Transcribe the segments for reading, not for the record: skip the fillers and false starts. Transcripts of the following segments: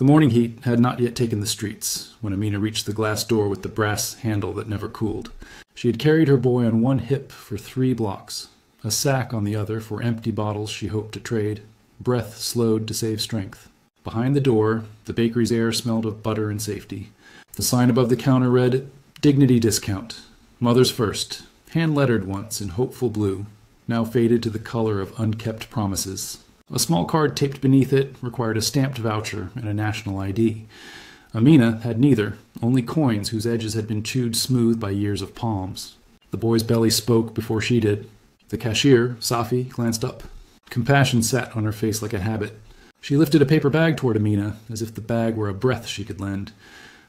The morning heat had not yet taken the streets when Amina reached the glass door with the brass handle that never cooled. She had carried her boy on one hip for 3 blocks, a sack on the other for empty bottles she hoped to trade, breath slowed to save strength. Behind the door, the bakery's air smelled of butter and safety. The sign above the counter read, "Dignity Discount. Mother's First," hand-lettered once in hopeful blue, now faded to the color of unkept promises. A small card taped beneath it required a stamped voucher and a national ID. Amina had neither, only coins whose edges had been chewed smooth by years of palms. The boy's belly spoke before she did. The cashier, Safi, glanced up. Compassion sat on her face like a habit. She lifted a paper bag toward Amina, as if the bag were a breath she could lend.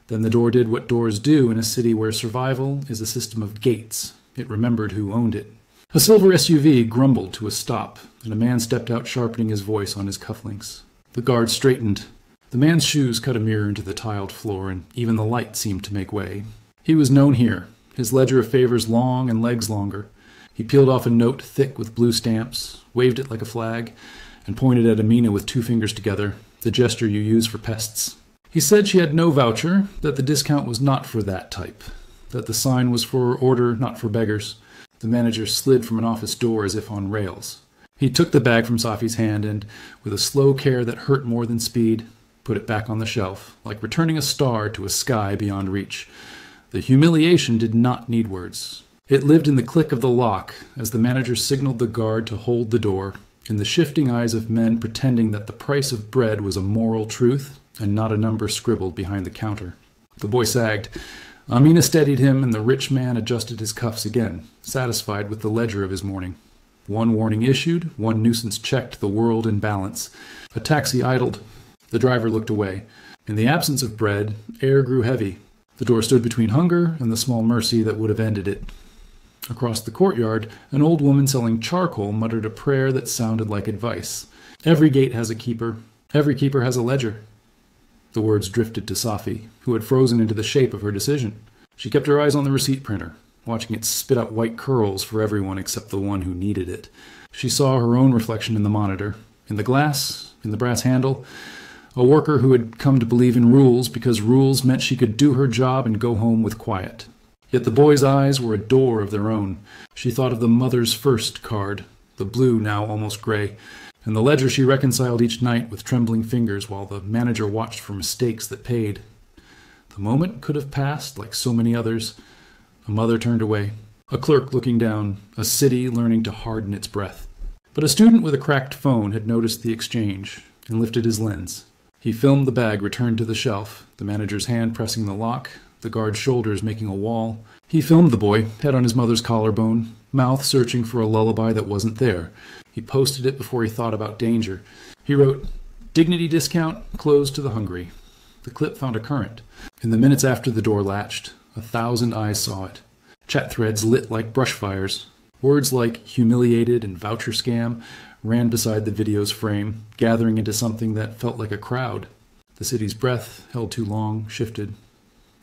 Then the door did what doors do in a city where survival is a system of gates. It remembered who owned it. A silver SUV grumbled to a stop, and a man stepped out sharpening his voice on his cufflinks. The guard straightened. The man's shoes cut a mirror into the tiled floor, and even the light seemed to make way. He was known here, his ledger of favors long and legs longer. He peeled off a note thick with blue stamps, waved it like a flag, and pointed at Amina with 2 fingers together, the gesture you use for pests. He said she had no voucher, that the discount was not for that type, that the sign was for order, not for beggars. The manager slid from an office door as if on rails. He took the bag from Safi's hand and, with a slow care that hurt more than speed, put it back on the shelf, like returning a star to a sky beyond reach. The humiliation did not need words. It lived in the click of the lock as the manager signaled the guard to hold the door, in the shifting eyes of men pretending that the price of bread was a moral truth and not a number scribbled behind the counter. The boy sagged. Amina steadied him, and the rich man adjusted his cuffs again, satisfied with the ledger of his morning. 1 warning issued, 1 nuisance checked, the world in balance. A taxi idled. The driver looked away. In the absence of bread, air grew heavy. The door stood between hunger and the small mercy that would have ended it. Across the courtyard, an old woman selling charcoal muttered a prayer that sounded like advice. Every gate has a keeper. Every keeper has a ledger. The words drifted to Safi, who had frozen into the shape of her decision. She kept her eyes on the receipt printer, watching it spit out white curls for everyone except the one who needed it. She saw her own reflection in the monitor, in the glass, in the brass handle, a worker who had come to believe in rules because rules meant she could do her job and go home with quiet. Yet the boy's eyes were a door of their own. She thought of the Mother's First card, the blue now almost gray, and the ledger she reconciled each night with trembling fingers while the manager watched for mistakes that paid. The moment could have passed like so many others. A mother turned away, a clerk looking down, a city learning to harden its breath. But a student with a cracked phone had noticed the exchange and lifted his lens. He filmed the bag returned to the shelf, the manager's hand pressing the lock, the guard's shoulders making a wall. He filmed the boy, head on his mother's collarbone, mouth searching for a lullaby that wasn't there. He posted it before he thought about danger. He wrote, "Dignity discount, closed to the hungry." The clip found a current. In the minutes after the door latched, 1,000 eyes saw it. Chat threads lit like brush fires. Words like humiliated and voucher scam ran beside the video's frame, gathering into something that felt like a crowd. The city's breath, held too long, shifted.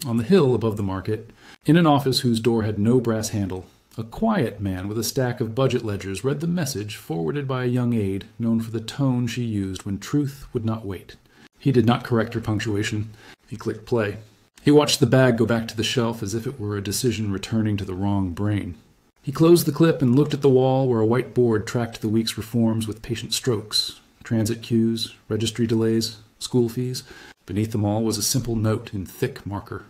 On the hill above the market, in an office whose door had no brass handle, a quiet man with a stack of budget ledgers read the message forwarded by a young aide known for the tone she used when truth would not wait. He did not correct her punctuation. He clicked play. He watched the bag go back to the shelf as if it were a decision returning to the wrong brain. He closed the clip and looked at the wall where a white board tracked the week's reforms with patient strokes, transit queues, registry delays, school fees. Beneath them all was a simple note in thick marker.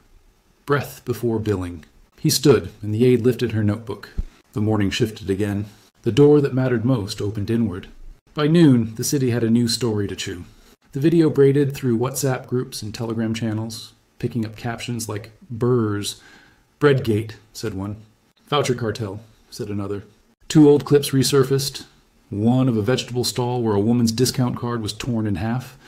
Breath before billing. He stood, and the aide lifted her notebook. The morning shifted again. The door that mattered most opened inward. By noon, the city had a new story to chew. The video braided through WhatsApp groups and Telegram channels, picking up captions like "Burrs." "Breadgate," said one. "Voucher cartel," said another. 2 old clips resurfaced. One of a vegetable stall where a woman's discount card was torn in half.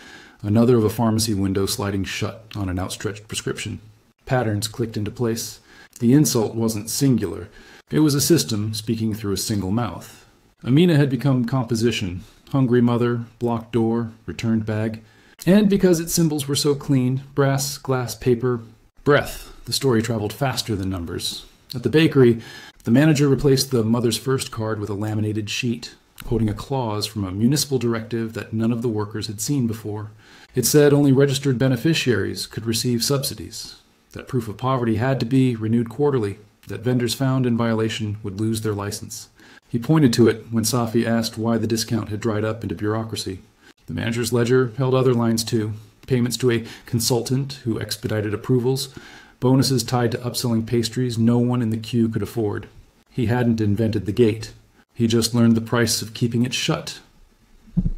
Another of a pharmacy window sliding shut on an outstretched prescription. Patterns clicked into place. The insult wasn't singular. It was a system speaking through a single mouth. Amina had become composition. Hungry mother, blocked door, returned bag. And because its symbols were so clean, brass, glass, paper, breath, the story traveled faster than numbers. At the bakery, the manager replaced the Mother's First card with a laminated sheet, quoting a clause from a municipal directive that none of the workers had seen before. It said only registered beneficiaries could receive subsidies, that proof of poverty had to be renewed quarterly, that vendors found in violation would lose their license. He pointed to it when Safi asked why the discount had dried up into bureaucracy. The manager's ledger held other lines too, payments to a consultant who expedited approvals, bonuses tied to upselling pastries no one in the queue could afford. He hadn't invented the gate. He just learned the price of keeping it shut.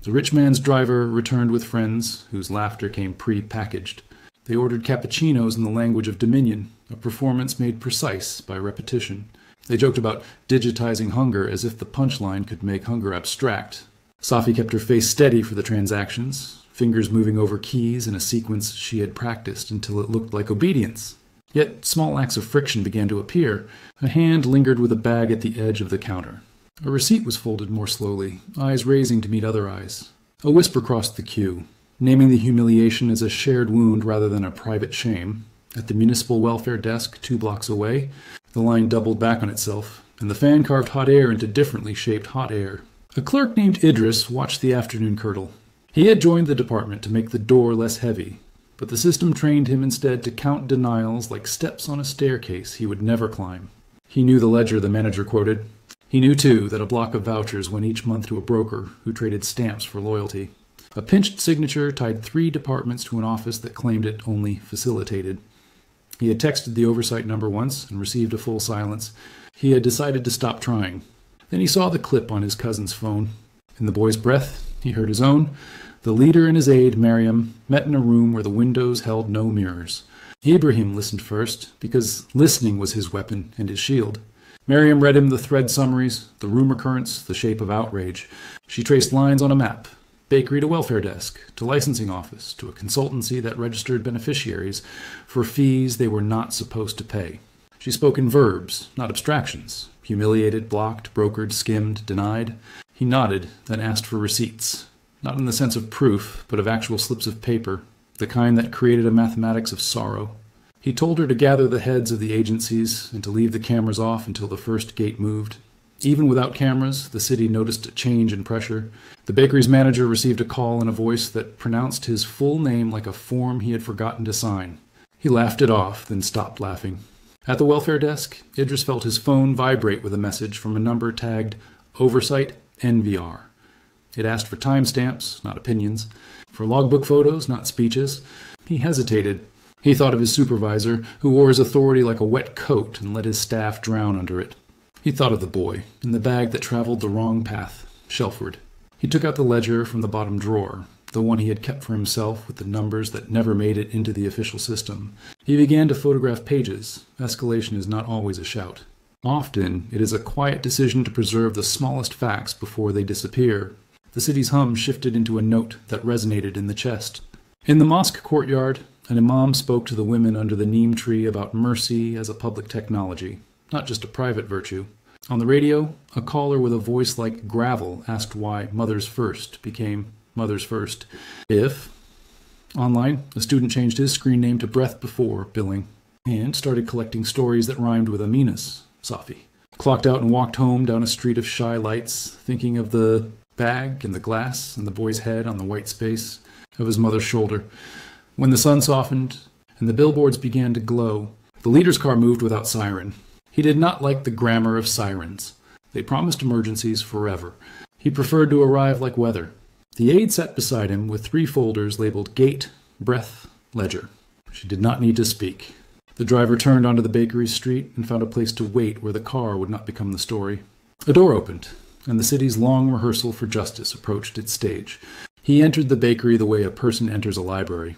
The rich man's driver returned with friends whose laughter came pre-packaged. They ordered cappuccinos in the language of Dominion, a performance made precise by repetition. They joked about digitizing hunger as if the punchline could make hunger abstract. Safi kept her face steady for the transactions, fingers moving over keys in a sequence she had practiced until it looked like obedience. Yet small acts of friction began to appear. A hand lingered with a bag at the edge of the counter. A receipt was folded more slowly, eyes raising to meet other eyes. A whisper crossed the queue, naming the humiliation as a shared wound rather than a private shame. At the municipal welfare desk 2 blocks away, the line doubled back on itself, and the fan carved hot air into differently shaped hot air. A clerk named Idris watched the afternoon curdle. He had joined the department to make the door less heavy, but the system trained him instead to count denials like steps on a staircase he would never climb. He knew the ledger the manager quoted. He knew, too, that a block of vouchers went each month to a broker who traded stamps for loyalty. A pinched signature tied 3 departments to an office that claimed it only facilitated. He had texted the oversight number once and received a full silence. He had decided to stop trying. Then he saw the clip on his cousin's phone. In the boy's breath, he heard his own. The leader and his aide, Mariam, met in a room where the windows held no mirrors. Ibrahim listened first, because listening was his weapon and his shield. Mariam read him the thread summaries, the rumor currents, the shape of outrage. She traced lines on a map. Bakery to welfare desk, to licensing office, to a consultancy that registered beneficiaries for fees they were not supposed to pay. She spoke in verbs, not abstractions. Humiliated, blocked, brokered, skimmed, denied. He nodded, then asked for receipts. Not in the sense of proof, but of actual slips of paper, the kind that created a mathematics of sorrow. He told her to gather the heads of the agencies and to leave the cameras off until the first gate moved. Even without cameras, the city noticed a change in pressure. The bakery's manager received a call in a voice that pronounced his full name like a form he had forgotten to sign. He laughed it off, then stopped laughing. At the welfare desk, Idris felt his phone vibrate with a message from a number tagged Oversight NVR. It asked for timestamps, not opinions, for logbook photos, not speeches. He hesitated. He thought of his supervisor, who wore his authority like a wet coat and let his staff drown under it. He thought of the boy, in the bag that traveled the wrong path, shelfward. He took out the ledger from the bottom drawer, the one he had kept for himself with the numbers that never made it into the official system. He began to photograph pages. Escalation is not always a shout. Often, it is a quiet decision to preserve the smallest facts before they disappear. The city's hum shifted into a note that resonated in the chest. In the mosque courtyard, an imam spoke to the women under the neem tree about mercy as a public technology, not just a private virtue. On the radio, a caller with a voice like gravel asked why Mothers First became Mothers First. Online, a student changed his screen name to Breath Before billing and started collecting stories that rhymed with Amina's, Safi. Clocked out and walked home down a street of shy lights, thinking of the bag and the glass and the boy's head on the white space of his mother's shoulder. When the sun softened and the billboards began to glow, the leader's car moved without siren. He did not like the grammar of sirens. They promised emergencies forever. He preferred to arrive like weather. The aide sat beside him with 3 folders labeled Gate, Breath, Ledger. She did not need to speak. The driver turned onto the bakery street and found a place to wait where the car would not become the story. A door opened, and the city's long rehearsal for justice approached its stage. He entered the bakery the way a person enters a library.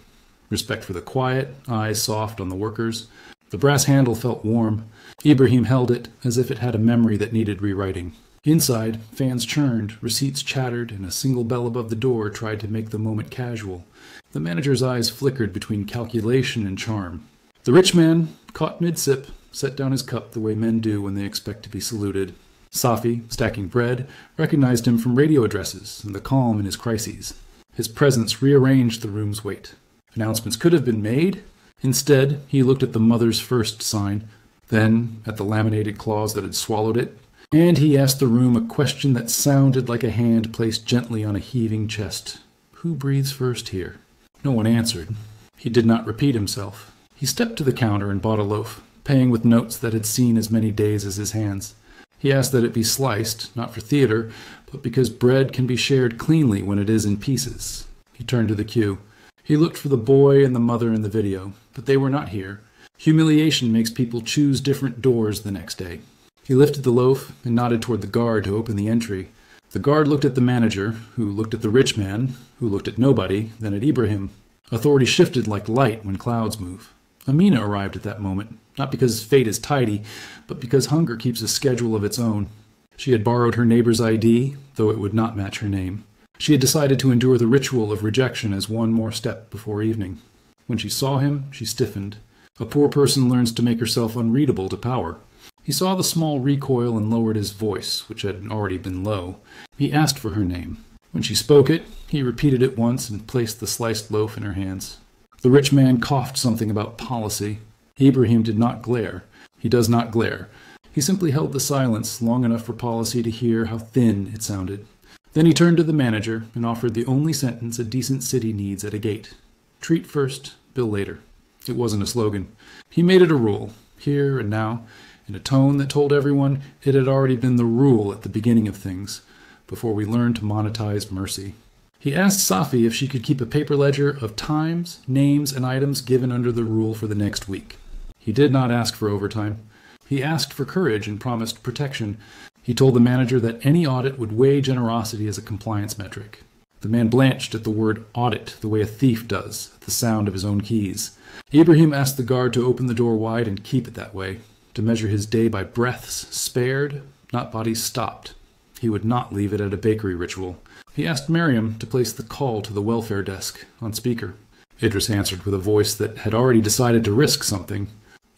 Respect for the quiet, eyes soft on the workers. The brass handle felt warm. Ibrahim held it as if it had a memory that needed rewriting. Inside, fans churned, receipts chattered, and a single bell above the door tried to make the moment casual. The manager's eyes flickered between calculation and charm. The rich man, caught mid-sip, set down his cup the way men do when they expect to be saluted. Safi, stacking bread, recognized him from radio addresses and the calm in his crises. His presence rearranged the room's weight. Announcements could have been made. Instead, he looked at the Mothers First sign, then at the laminated clause that had swallowed it, and he asked the room a question that sounded like a hand placed gently on a heaving chest. Who breathes first here? No one answered. He did not repeat himself. He stepped to the counter and bought a loaf, paying with notes that had seen as many days as his hands. He asked that it be sliced, not for theater, but because bread can be shared cleanly when it is in pieces. He turned to the queue. He looked for the boy and the mother in the video, but they were not here. Humiliation makes people choose different doors the next day. He lifted the loaf and nodded toward the guard to open the entry. The guard looked at the manager, who looked at the rich man, who looked at nobody, then at Ibrahim. Authority shifted like light when clouds move. Amina arrived at that moment, not because fate is tidy, but because hunger keeps a schedule of its own. She had borrowed her neighbor's ID, though it would not match her name. She had decided to endure the ritual of rejection as one more step before evening. When she saw him, she stiffened. A poor person learns to make herself unreadable to power. He saw the small recoil and lowered his voice, which had already been low. He asked for her name. When she spoke it, he repeated it once and placed the sliced loaf in her hands. The rich man coughed something about policy. Ibrahim did not glare. He does not glare. He simply held the silence long enough for policy to hear how thin it sounded. Then he turned to the manager and offered the only sentence a decent city needs at a gate. Treat first, bill later. It wasn't a slogan. He made it a rule, here and now, in a tone that told everyone it had already been the rule at the beginning of things, before we learned to monetize mercy. He asked Safi if she could keep a paper ledger of times, names, and items given under the rule for the next week. He did not ask for overtime. He asked for courage and promised protection. He told the manager that any audit would weigh generosity as a compliance metric. The man blanched at the word audit the way a thief does at the sound of his own keys. Ibrahim asked the guard to open the door wide and keep it that way, to measure his day by breaths spared, not bodies stopped. He would not leave it at a bakery ritual. He asked Miriam to place the call to the welfare desk on speaker. Idris answered with a voice that had already decided to risk something.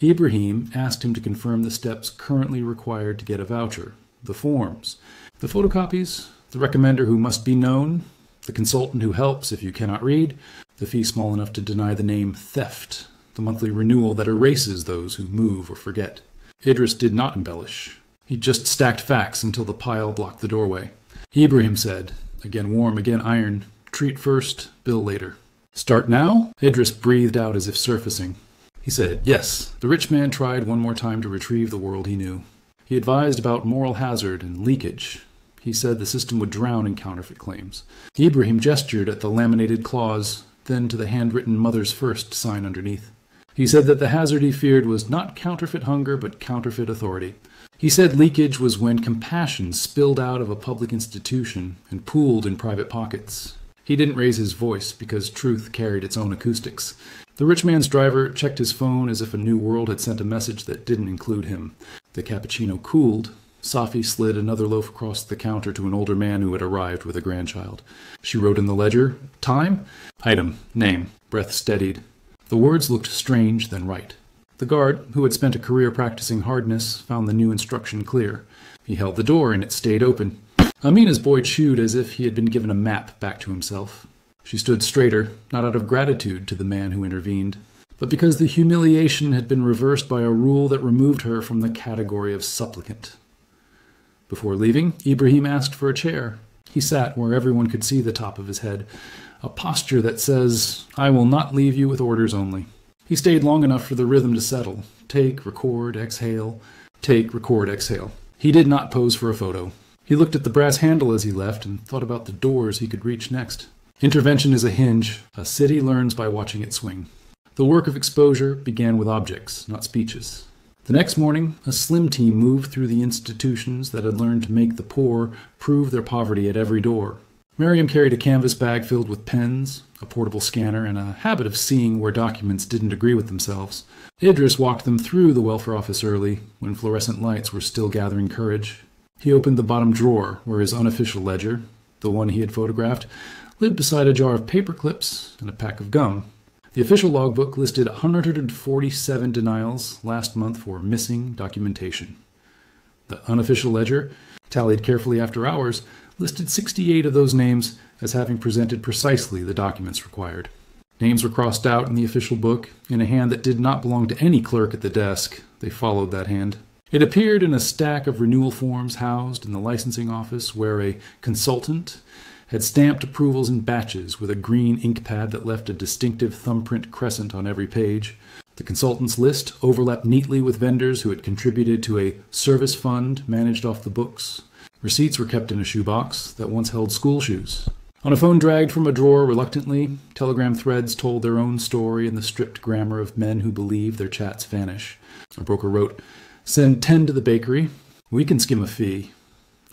Ibrahim asked him to confirm the steps currently required to get a voucher, the forms, the photocopies, the recommender who must be known, the consultant who helps if you cannot read, the fee small enough to deny the name theft, the monthly renewal that erases those who move or forget. Idris did not embellish. He just stacked facts until the pile blocked the doorway. Ibrahim said, again warm, again iron, treat first, bill later. Start now? Idris breathed out as if surfacing. He said, yes. The rich man tried one more time to retrieve the world he knew. He advised about moral hazard and leakage. He said the system would drown in counterfeit claims. Ibrahim gestured at the laminated clause, then to the handwritten mother's first sign underneath. He said that the hazard he feared was not counterfeit hunger, but counterfeit authority. He said leakage was when compassion spilled out of a public institution and pooled in private pockets. He didn't raise his voice because truth carried its own acoustics. The rich man's driver checked his phone as if a new world had sent a message that didn't include him. The cappuccino cooled. Safi slid another loaf across the counter to an older man who had arrived with a grandchild. She wrote in the ledger, time, item, name. Breath steadied. The words looked strange, then right. The guard, who had spent a career practicing hardness, found the new instruction clear. He held the door, and it stayed open. Amina's boy chewed as if he had been given a map back to himself. She stood straighter, not out of gratitude to the man who intervened, but because the humiliation had been reversed by a rule that removed her from the category of supplicant. Before leaving, Ibrahim asked for a chair. He sat where everyone could see the top of his head, a posture that says, I will not leave you with orders only. He stayed long enough for the rhythm to settle. Take, record, exhale. Take, record, exhale. He did not pose for a photo. He looked at the brass handle as he left and thought about the doors he could reach next. Intervention is a hinge. A city learns by watching it swing. The work of exposure began with objects, not speeches. The next morning, a slim team moved through the institutions that had learned to make the poor prove their poverty at every door. Miriam carried a canvas bag filled with pens, a portable scanner, and a habit of seeing where documents didn't agree with themselves. Idris walked them through the welfare office early, when fluorescent lights were still gathering courage. He opened the bottom drawer, where his unofficial ledger, the one he had photographed, lived beside a jar of paper clips and a pack of gum. The official logbook listed 147 denials last month for missing documentation. The unofficial ledger, tallied carefully after hours, listed 68 of those names as having presented precisely the documents required. Names were crossed out in the official book in a hand that did not belong to any clerk at the desk. They followed that hand. It appeared in a stack of renewal forms housed in the licensing office where a consultant had stamped approvals in batches with a green ink pad that left a distinctive thumbprint crescent on every page. The consultants' list overlapped neatly with vendors who had contributed to a service fund managed off the books. Receipts were kept in a shoebox that once held school shoes. On a phone dragged from a drawer reluctantly, telegram threads told their own story in the strict grammar of men who believe their chats vanish. A broker wrote, "Send 10 to the bakery. We can skim a fee.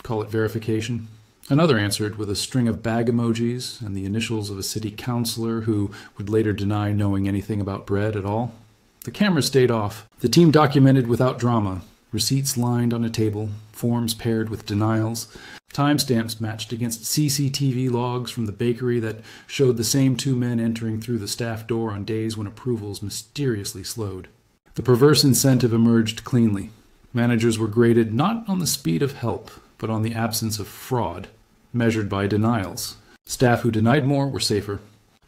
Call it verification." Another answered with a string of bag emojis and the initials of a city councilor who would later deny knowing anything about bread at all. The camera stayed off. The team documented without drama. Receipts lined on a table, forms paired with denials, timestamps matched against CCTV logs from the bakery that showed the same 2 men entering through the staff door on days when approvals mysteriously slowed. The perverse incentive emerged cleanly. Managers were graded not on the speed of help, but on the absence of fraud, measured by denials. Staff who denied more were safer.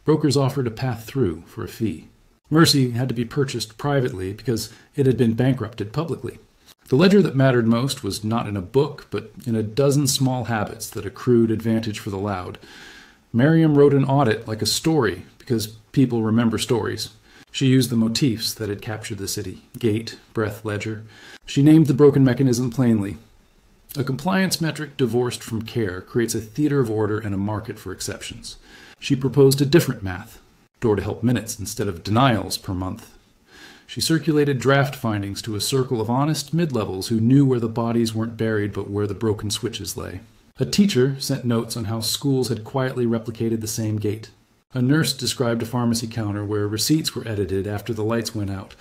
Brokers offered a path through for a fee. Mercy had to be purchased privately because it had been bankrupted publicly. The ledger that mattered most was not in a book, but in a dozen small habits that accrued advantage for the loud. Miriam wrote an audit like a story, because people remember stories. She used the motifs that had captured the city: gait, breath, ledger. She named the broken mechanism plainly. A compliance metric divorced from care creates a theater of order and a market for exceptions. She proposed a different math: door-to-help minutes instead of denials per month. She circulated draft findings to a circle of honest mid-levels who knew where the bodies weren't buried but where the broken switches lay. A teacher sent notes on how schools had quietly replicated the same gate. A nurse described a pharmacy counter where receipts were edited after the lights went out.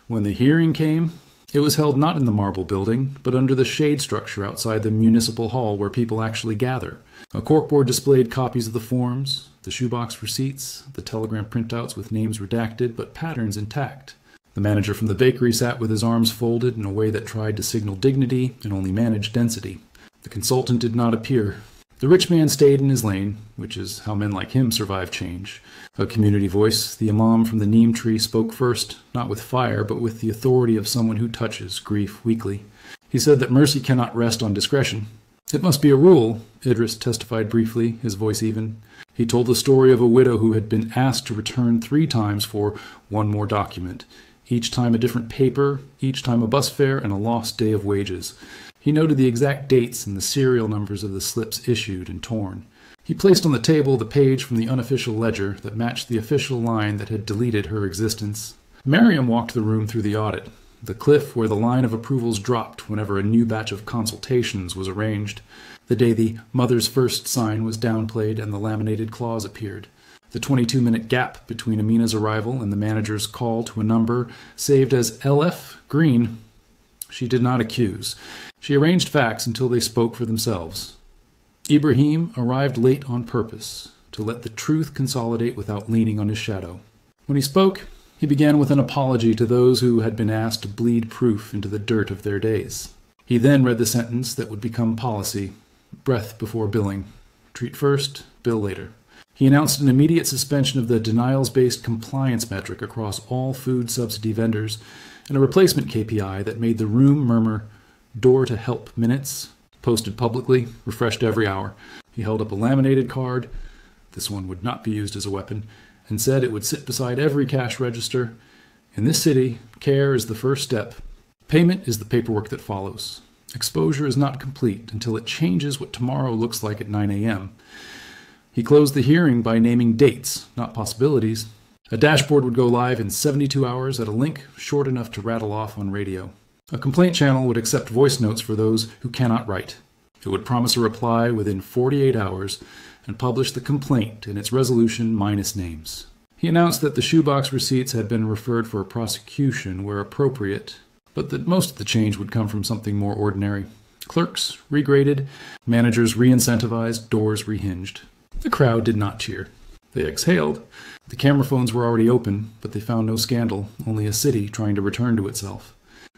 When the hearing came, it was held not in the marble building, but under the shade structure outside the municipal hall where people actually gather. A corkboard displayed copies of the forms, the shoebox receipts, the telegram printouts with names redacted but patterns intact. The manager from the bakery sat with his arms folded in a way that tried to signal dignity and only managed density. The consultant did not appear. The rich man stayed in his lane, which is how men like him survive change. A community voice, the imam from the neem tree, spoke first, not with fire, but with the authority of someone who touches grief weakly. He said that mercy cannot rest on discretion. "It must be a rule," Idris testified briefly, his voice even. He told the story of a widow who had been asked to return 3 times for one more document. Each time a different paper, each time a bus fare, and a lost day of wages. He noted the exact dates and the serial numbers of the slips issued and torn. He placed on the table the page from the unofficial ledger that matched the official line that had deleted her existence. Miriam walked the room through the audit, the cliff where the line of approvals dropped whenever a new batch of consultations was arranged, the day the mother's first sign was downplayed and the laminated clause appeared. The 22-minute gap between Amina's arrival and the manager's call to a number saved as LF Green. She did not accuse. She arranged facts until they spoke for themselves. Ibrahim arrived late on purpose, to let the truth consolidate without leaning on his shadow. When he spoke, he began with an apology to those who had been asked to bleed proof into the dirt of their days. He then read the sentence that would become policy: breath before billing. Treat first, bill later. He announced an immediate suspension of the denials-based compliance metric across all food subsidy vendors and a replacement KPI that made the room murmur door-to-help minutes, posted publicly, refreshed every hour. He held up a laminated card, this one would not be used as a weapon, and said it would sit beside every cash register. In this city, care is the first step. Payment is the paperwork that follows. Exposure is not complete until it changes what tomorrow looks like at 9 a.m. He closed the hearing by naming dates, not possibilities. A dashboard would go live in 72 hours at a link short enough to rattle off on radio. A complaint channel would accept voice notes for those who cannot write. It would promise a reply within 48 hours and publish the complaint and its resolution minus names. He announced that the shoebox receipts had been referred for prosecution where appropriate, but that most of the change would come from something more ordinary. Clerks regraded, managers re-incentivized, doors rehinged. The crowd did not cheer. They exhaled. The camera phones were already open, but they found no scandal, only a city trying to return to itself.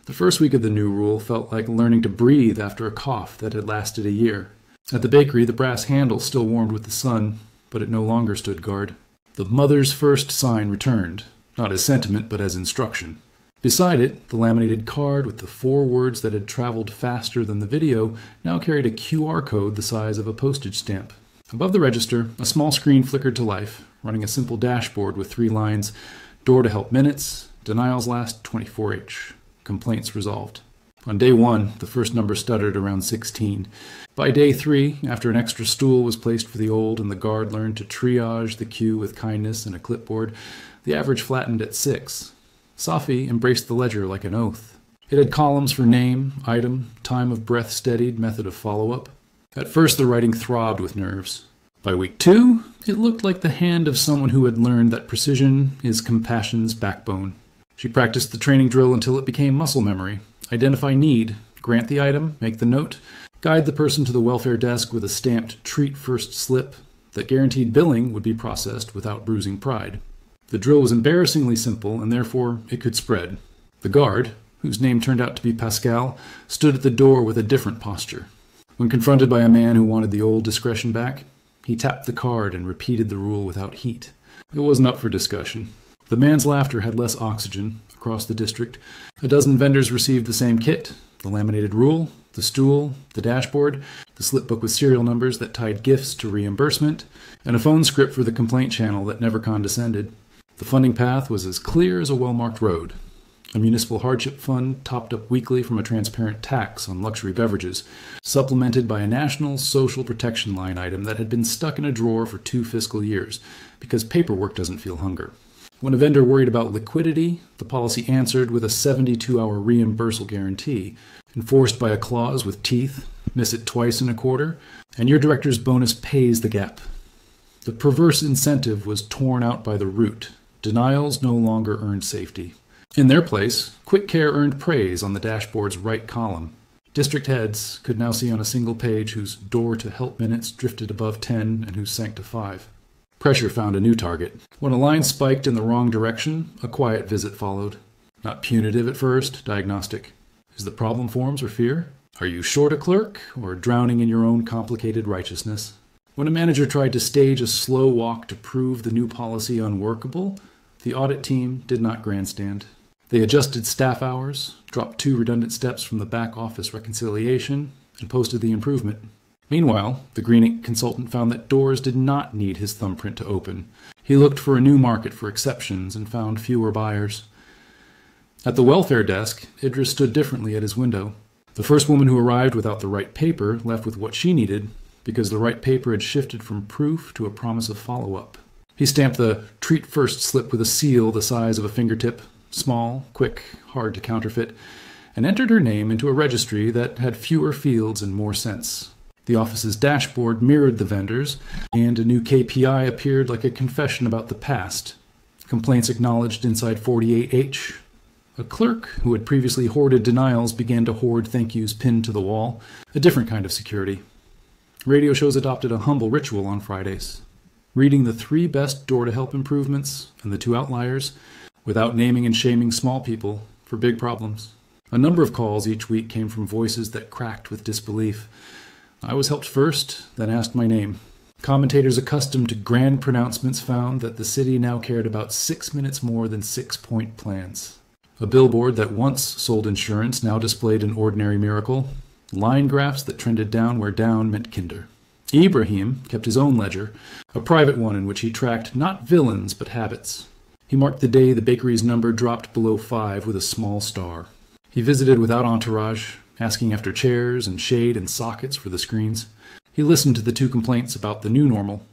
The first week of the new rule felt like learning to breathe after a cough that had lasted a year. At the bakery, the brass handle still warmed with the sun, but it no longer stood guard. The mother's first sign returned, not as sentiment, but as instruction. Beside it, the laminated card with the 4 words that had traveled faster than the video now carried a QR code the size of a postage stamp. Above the register, a small screen flickered to life, running a simple dashboard with 3 lines: door to help minutes, denials last 24H, complaints resolved. On day 1, the first number stuttered around 16. By day 3, after an extra stool was placed for the old and the guard learned to triage the queue with kindness and a clipboard, the average flattened at 6. Safi embraced the ledger like an oath. It had columns for name, item, time of breath steadied, method of follow-up. At first, the writing throbbed with nerves. By week 2, it looked like the hand of someone who had learned that precision is compassion's backbone. She practiced the training drill until it became muscle memory. Identify need, grant the item, make the note, guide the person to the welfare desk with a stamped treat first slip that guaranteed billing would be processed without bruising pride. The drill was embarrassingly simple, and therefore it could spread. The guard, whose name turned out to be Pascal, stood at the door with a different posture. When confronted by a man who wanted the old discretion back, he tapped the card and repeated the rule without heat. It wasn't up for discussion. The man's laughter had less oxygen. Across the district, a dozen vendors received the same kit: the laminated rule, the stool, the dashboard, the slipbook with serial numbers that tied gifts to reimbursement, and a phone script for the complaint channel that never condescended. The funding path was as clear as a well-marked road. A municipal hardship fund topped up weekly from a transparent tax on luxury beverages, supplemented by a national social protection line item that had been stuck in a drawer for 2 fiscal years, because paperwork doesn't feel hunger. When a vendor worried about liquidity, the policy answered with a 72-hour reimbursal guarantee, enforced by a clause with teeth: miss it twice in a quarter, and your director's bonus pays the gap. The perverse incentive was torn out by the root. Denials no longer earned safety. In their place, quick care earned praise on the dashboard's right column. District heads could now see on a single page whose door to help minutes drifted above 10 and whose sank to 5. Pressure found a new target. When a line spiked in the wrong direction, a quiet visit followed. Not punitive at first, diagnostic. Is the problem forms or fear? Are you short a clerk or drowning in your own complicated righteousness? When a manager tried to stage a slow walk to prove the new policy unworkable, the audit team did not grandstand. They adjusted staff hours, dropped 2 redundant steps from the back office reconciliation, and posted the improvement. Meanwhile, the green ink consultant found that doors did not need his thumbprint to open. He looked for a new market for exceptions and found fewer buyers. At the welfare desk, Idris stood differently at his window. The first woman who arrived without the right paper left with what she needed, because the right paper had shifted from proof to a promise of follow-up. He stamped the treat first slip with a seal the size of a fingertip, small, quick, hard to counterfeit, and entered her name into a registry that had fewer fields and more sense. The office's dashboard mirrored the vendors, and a new KPI appeared like a confession about the past. Complaints acknowledged inside 48H. A clerk who had previously hoarded denials began to hoard thank yous pinned to the wall, a different kind of security. Radio shows adopted a humble ritual on Fridays, reading the 3 best door-to-help improvements and the 2 outliers, without naming and shaming small people for big problems. A number of calls each week came from voices that cracked with disbelief. I was helped first, then asked my name. Commentators accustomed to grand pronouncements found that the city now cared about 6 minutes more than 6-point plans. A billboard that once sold insurance now displayed an ordinary miracle. Line graphs that trended down where down meant kinder. Ibrahim kept his own ledger, a private one in which he tracked not villains but habits. He marked the day the bakery's number dropped below 5 with a small star. He visited without entourage, asking after chairs and shade and sockets for the screens. He listened to the 2 complaints about the new normal,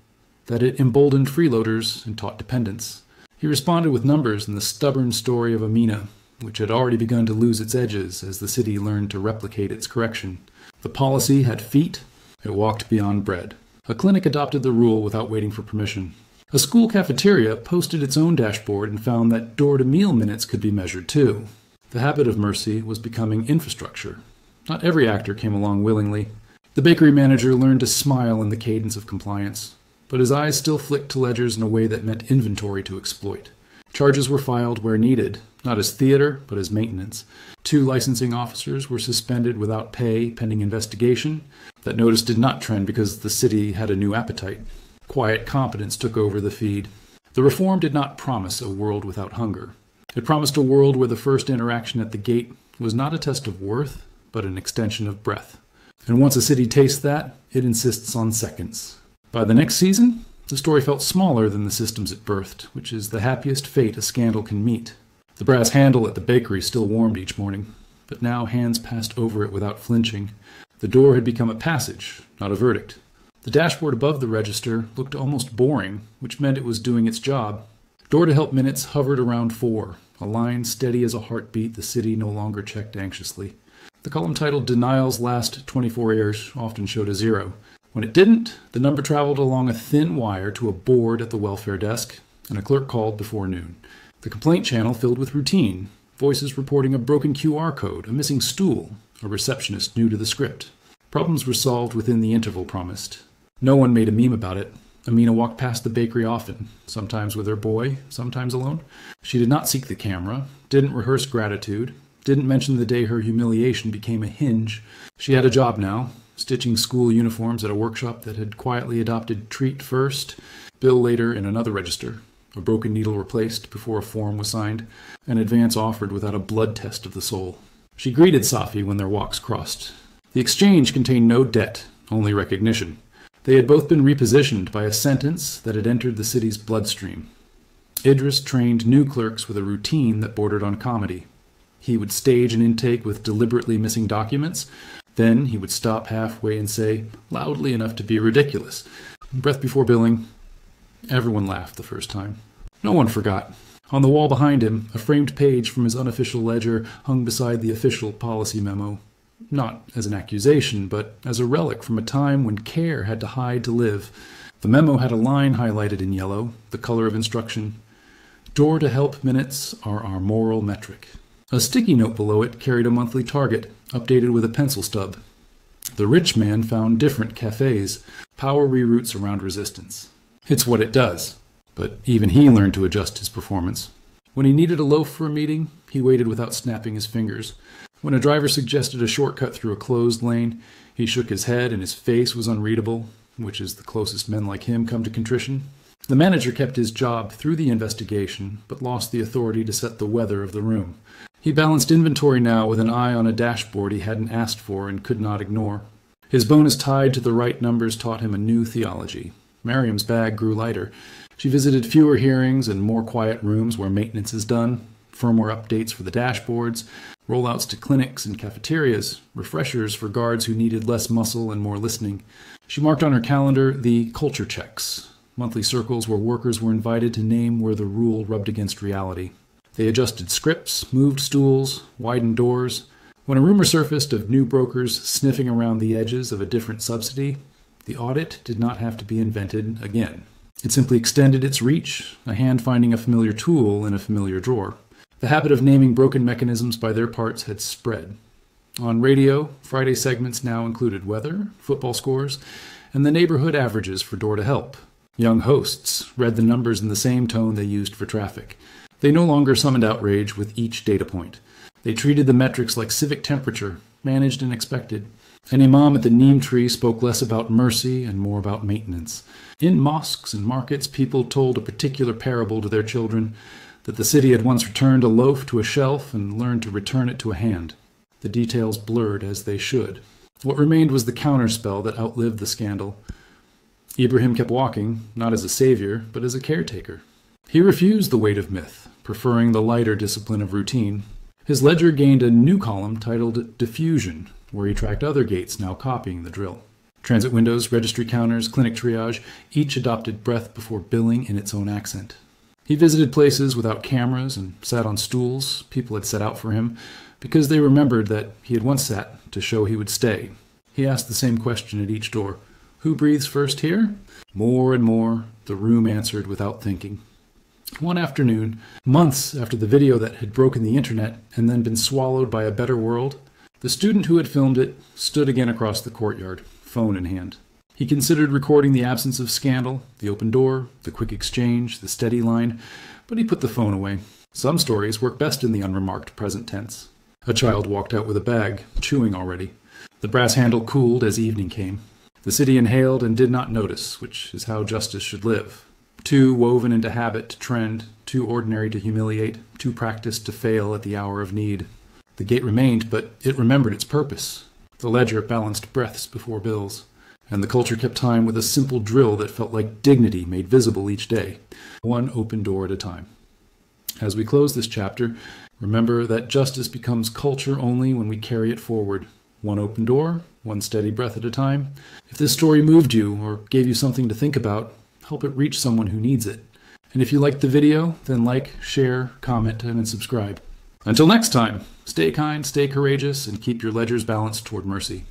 that it emboldened freeloaders and taught dependence. He responded with numbers and the stubborn story of Amina, which had already begun to lose its edges as the city learned to replicate its correction. The policy had feet. It walked beyond bread. A clinic adopted the rule without waiting for permission. A school cafeteria posted its own dashboard and found that door-to-meal minutes could be measured too. The habit of mercy was becoming infrastructure. Not every actor came along willingly. The bakery manager learned to smile in the cadence of compliance, but his eyes still flicked to ledgers in a way that meant inventory to exploit. Charges were filed where needed, not as theater, but as maintenance. 2 licensing officers were suspended without pay pending investigation. That notice did not trend because the city had a new appetite. Quiet competence took over the feed. The reform did not promise a world without hunger. It promised a world where the first interaction at the gate was not a test of worth, but an extension of breath. And once a city tastes that, it insists on seconds. By the next season, the story felt smaller than the systems it birthed, which is the happiest fate a scandal can meet. The brass handle at the bakery still warmed each morning, but now hands passed over it without flinching. The door had become a passage, not a verdict. The dashboard above the register looked almost boring, which meant it was doing its job. Door-to-help minutes hovered around 4, a line steady as a heartbeat the city no longer checked anxiously. The column titled Denials Last 24 Hours often showed a 0. When it didn't, the number traveled along a thin wire to a board at the welfare desk, and a clerk called before noon. The complaint channel filled with routine, voices reporting a broken QR code, a missing stool, a receptionist new to the script. Problems were solved within the interval promised. No one made a meme about it. Amina walked past the bakery often, sometimes with her boy, sometimes alone. She did not seek the camera, didn't rehearse gratitude, didn't mention the day her humiliation became a hinge. She had a job now, stitching school uniforms at a workshop that had quietly adopted treat first, bill later in another register, a broken needle replaced before a form was signed, an advance offered without a blood test of the soul. She greeted Safi when their walks crossed. The exchange contained no debt, only recognition. They had both been repositioned by a sentence that had entered the city's bloodstream. Idris trained new clerks with a routine that bordered on comedy. He would stage an intake with deliberately missing documents. Then he would stop halfway and say, loudly enough to be ridiculous, breath before billing. Everyone laughed the first time. No one forgot. On the wall behind him, a framed page from his unofficial ledger hung beside the official policy memo. Not as an accusation, but as a relic from a time when care had to hide to live. The memo had a line highlighted in yellow, the color of instruction. Door-to-help minutes are our moral metric. A sticky note below it carried a monthly target, updated with a pencil stub. The rich man found different cafes, power reroutes around resistance. It's what it does. But even he learned to adjust his performance. When he needed a loaf for a meeting, he waited without snapping his fingers. When a driver suggested a shortcut through a closed lane, he shook his head and his face was unreadable, which is the closest men like him come to contrition. The manager kept his job through the investigation, but lost the authority to set the weather of the room. He balanced inventory now with an eye on a dashboard he hadn't asked for and could not ignore. His bonus tied to the right numbers taught him a new theology. Miriam's bag grew lighter. She visited fewer hearings and more quiet rooms where maintenance is done, firmware updates for the dashboards, rollouts to clinics and cafeterias, refreshers for guards who needed less muscle and more listening. She marked on her calendar the culture checks, monthly circles where workers were invited to name where the rule rubbed against reality. They adjusted scripts, moved stools, widened doors. When a rumor surfaced of new brokers sniffing around the edges of a different subsidy, the audit did not have to be invented again. It simply extended its reach, a hand finding a familiar tool in a familiar drawer. The habit of naming broken mechanisms by their parts had spread. On radio, Friday segments now included weather, football scores, and the neighborhood averages for door-to-help. Young hosts read the numbers in the same tone they used for traffic. They no longer summoned outrage with each data point. They treated the metrics like civic temperature, managed and expected. An imam at the neem tree spoke less about mercy and more about maintenance. In mosques and markets, people told a particular parable to their children, that the city had once returned a loaf to a shelf and learned to return it to a hand. The details blurred as they should. What remained was the counterspell that outlived the scandal. Ibrahim kept walking, not as a savior, but as a caretaker. He refused the weight of myth, preferring the lighter discipline of routine. His ledger gained a new column titled Diffusion, where he tracked other gates now copying the drill. Transit windows, registry counters, clinic triage, each adopted breath before billing in its own accent. He visited places without cameras and sat on stools people had set out for him because they remembered that he had once sat to show he would stay. He asked the same question at each door. Who breathes first here? More and more, the room answered without thinking. One afternoon, months after the video that had broken the internet and then been swallowed by a better world, the student who had filmed it stood again across the courtyard, phone in hand. He considered recording the absence of scandal, the open door, the quick exchange, the steady line, but he put the phone away. Some stories work best in the unremarked present tense. A child walked out with a bag, chewing already. The brass handle cooled as evening came. The city inhaled and did not notice, which is how justice should live. Too woven into habit to trend, too ordinary to humiliate, too practiced to fail at the hour of need. The gate remained, but it remembered its purpose. The ledger balanced breaths before bills. And the culture kept time with a simple drill that felt like dignity made visible each day, one open door at a time. As we close this chapter, remember that justice becomes culture only when we carry it forward, one open door, one steady breath at a time. If this story moved you or gave you something to think about, help it reach someone who needs it. And if you liked the video, then like, share, comment, and subscribe. Until next time, stay kind, stay courageous, and keep your ledgers balanced toward mercy.